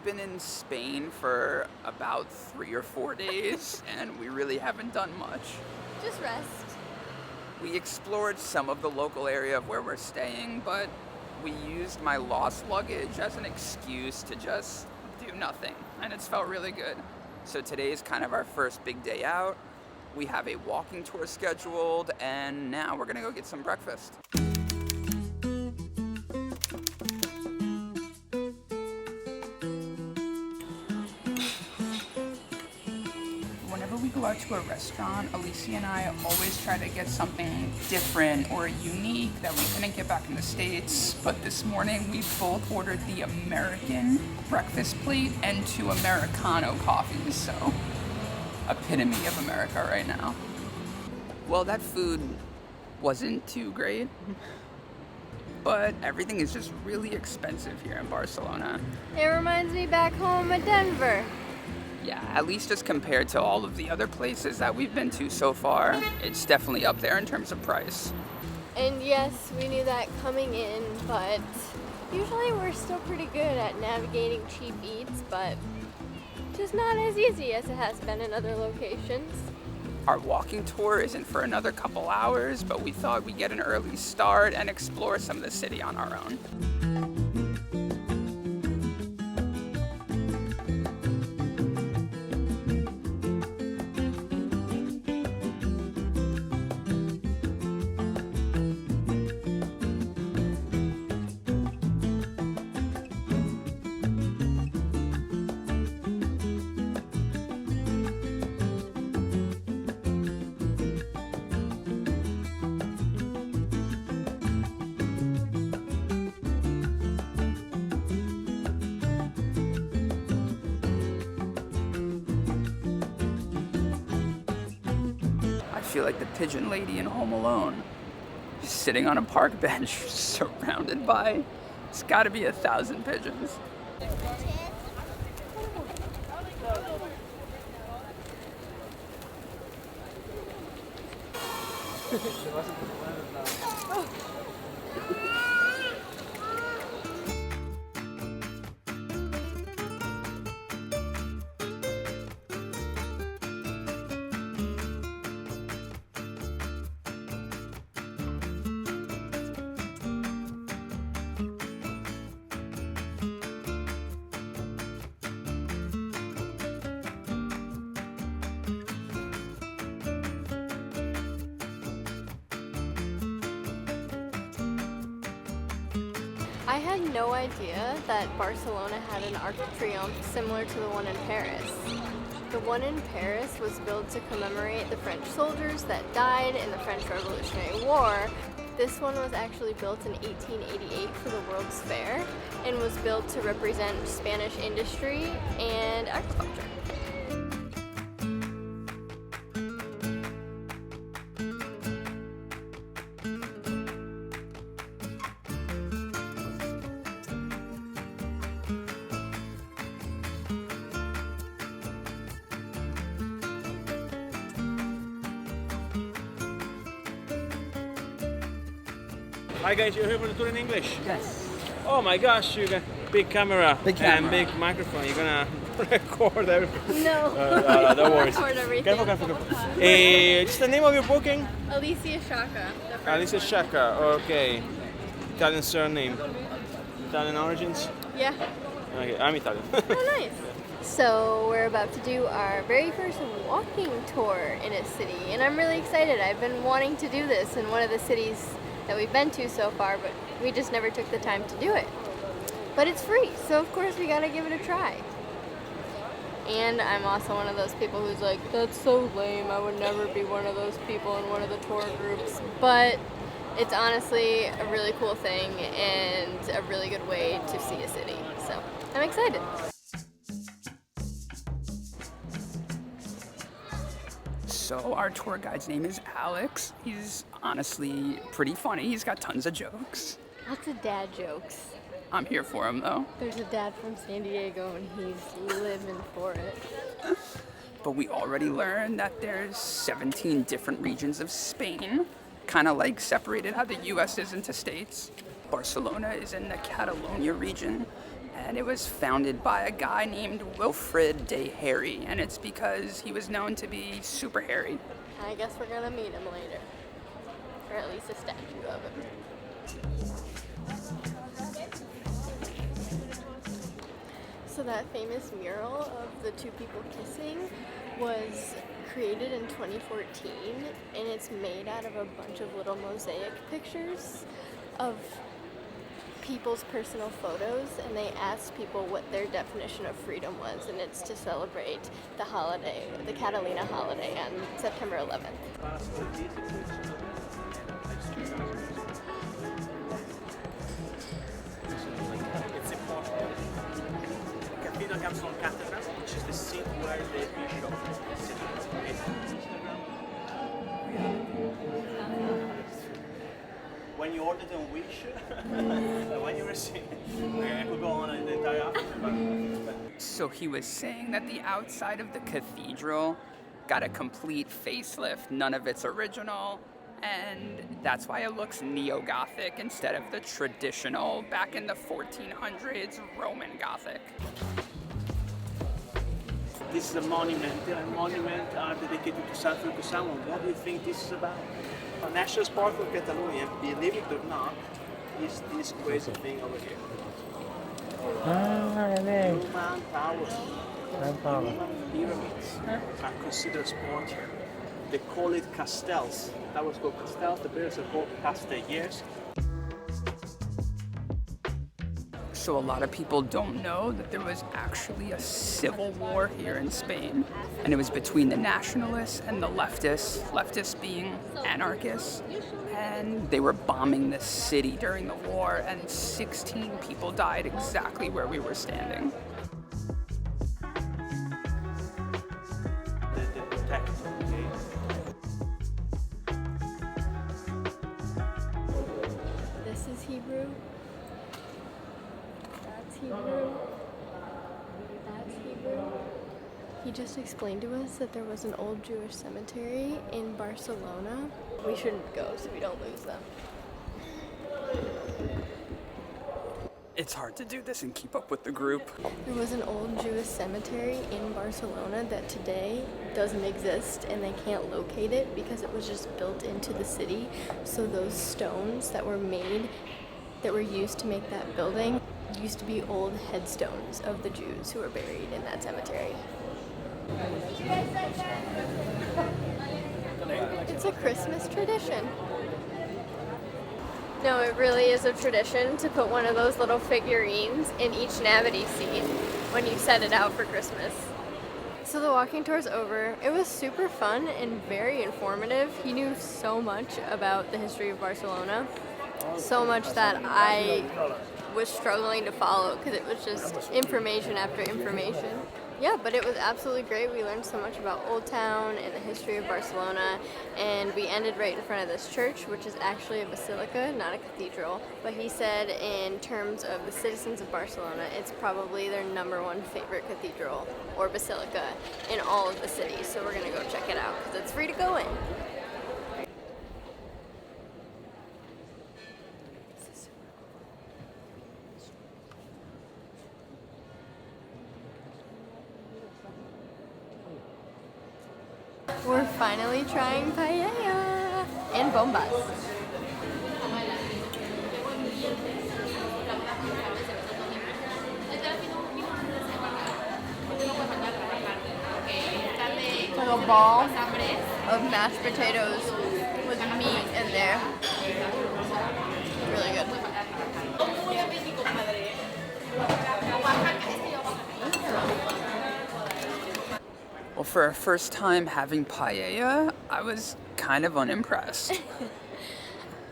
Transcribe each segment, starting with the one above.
been in Spain for about 3 or 4 days, and we really haven't done much. Just rest. We explored some of the local area of where we're staying, but we used my lost luggage as an excuse to just do nothing, and it's felt really good. So today is kind of our first big day out. We have a walking tour scheduled, and now we're gonna go get some breakfast. Whenever we go out to a restaurant, Alisia and I always try to get something different or unique that we couldn't get back in the States. But this morning, we both ordered the American breakfast plate and 2 Americano coffees, so epitome of America right now. Well, that food wasn't too great, but everything is just really expensive here in Barcelona. It reminds me back home at Denver. Yeah, at least just compared to all of the other places that we've been to so far, it's definitely up there in terms of price. And yes, we knew that coming in, but usually we're still pretty good at navigating cheap eats, but just not as easy as it has been in other locations. Our walking tour isn't for another couple hours, but we thought we'd get an early start and explore some of the city on our own. I feel like the pigeon lady in Home Alone, sitting on a park bench surrounded by, it's gotta be 1,000 pigeons. I had no idea that Barcelona had an Arc de Triomphe similar to the one in Paris. The one in Paris was built to commemorate the French soldiers that died in the French Revolutionary War. This one was actually built in 1888 for the World's Fair and was built to represent Spanish industry and agriculture. Hi guys, you're here for the tour in English? Yes. Oh my gosh, you got big camera, Big camera. and big microphone. You're gonna record everything. No, Don't worry. record everything. Careful. Just the name of your booking? Alicia Shaka. Alisia Shaka, okay. Italian surname. Italian origins? Yeah. Okay, I'm Italian. Oh, nice. So we're about to do our very first walking tour in a city, and I'm really excited. I've been wanting to do this in one of the cities that we've been to so far, but we just never took the time to do it. But it's free, so of course we gotta give it a try. And I'm also one of those people who's like, that's so lame, I would never be one of those people in one of the tour groups. But it's honestly a really cool thing and a really good way to see a city. So I'm excited. So our tour guide's name is Alex. He's honestly pretty funny. He's got tons of jokes. Lots of dad jokes. I'm here for him though. There's a dad from San Diego and he's living for it. But we already learned that there's 17 different regions of Spain, kind of like separated how the US is into states. Barcelona is in the Catalonia region, And it was founded by a guy named Wilfrid de Hairy, and it's because he was known to be super hairy. I guess we're gonna meet him later. Or at least a statue of him. So that famous mural of the two people kissing was created in 2014, and it's made out of a bunch of little mosaic pictures of people's personal photos, and they asked people what their definition of freedom was, and it's to celebrate the holiday, the Catalina holiday on September 11th. It's important. The cathedral comes from cathedral, which is the seat where the bishop is sitting. When you ordered a wish, when you receive, I could go on the entire afternoon. So he was saying that the outside of the cathedral got a complete facelift, none of it's original, and that's why it looks neo-Gothic instead of the traditional, back in the 1400s, Roman Gothic. This is a monument. Monuments are dedicated to suffering to someone. What do you think this is about? A national sport for Catalonia, believe it or not, is this crazy thing over here. Human towers, human pyramids are considered sport here. They call it castels. That was called castels. The pyramids are called castellers. So a lot of people don't know that there was actually a civil war here in Spain, and it was between the nationalists and the leftists being anarchists, and they were bombing the city during the war, and 16 people died exactly where we were standing. The protector, okay? This is Hebrew. That's Hebrew. That's Hebrew. He just explained to us that there was an old Jewish cemetery in Barcelona. We shouldn't go so we don't lose them. It's hard to do this and keep up with the group. There was an old Jewish cemetery in Barcelona that today doesn't exist, and they can't locate it because it was just built into the city. So those stones that were made, that were used to make that building, used to be old headstones of the Jews who were buried in that cemetery. It's a Christmas tradition. No, it really is a tradition to put one of those little figurines in each navity seat when you set it out for Christmas. So the walking tour's over. It was super fun and very informative. He knew so much about the history of Barcelona. So much that I was struggling to follow because it was just information after information. Yeah, but it was absolutely great. We learned so much about Old Town and the history of Barcelona, and we ended right in front of this church, which is actually a basilica, not a cathedral. But he said in terms of the citizens of Barcelona, it's probably their #1 favorite cathedral or basilica in all of the city. So we're going to go check it out because it's free to go in. We're finally trying paella and bombas. It's like a ball of mashed potatoes with meat in there. Really good. Well, for our first time having paella, I was kind of unimpressed.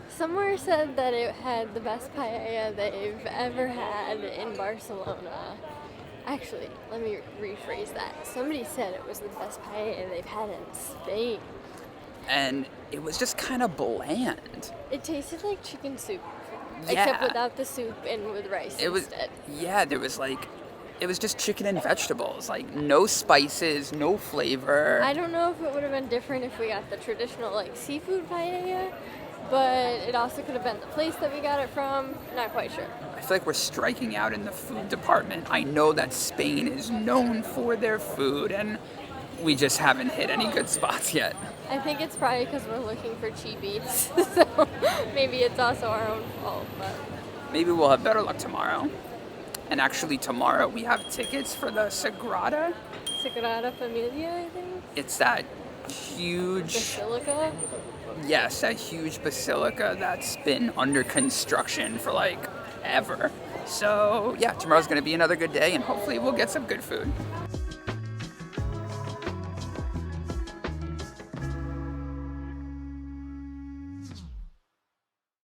Somewhere said that it had the best paella they've ever had in Barcelona. Actually, let me rephrase that. Somebody said it was the best paella they've had in Spain. And it was just kind of bland. It tasted like chicken soup, Yeah. except without the soup and with rice instead. Yeah, it was just chicken and vegetables, like no spices, no flavor. I don't know if it would have been different if we got the traditional like seafood paella, but it also could have been the place that we got it from. Not quite sure. I feel like we're striking out in the food department. I know that Spain is known for their food, and we just haven't hit any good spots yet. I think it's probably because we're looking for cheap eats, so maybe it's also our own fault, but... Maybe we'll have better luck tomorrow. And actually tomorrow we have tickets for the Sagrada. Sagrada Familia, I think? It's that huge... Basilica? Yes, a huge basilica that's been under construction for like ever. So yeah, tomorrow's gonna be another good day and hopefully we'll get some good food.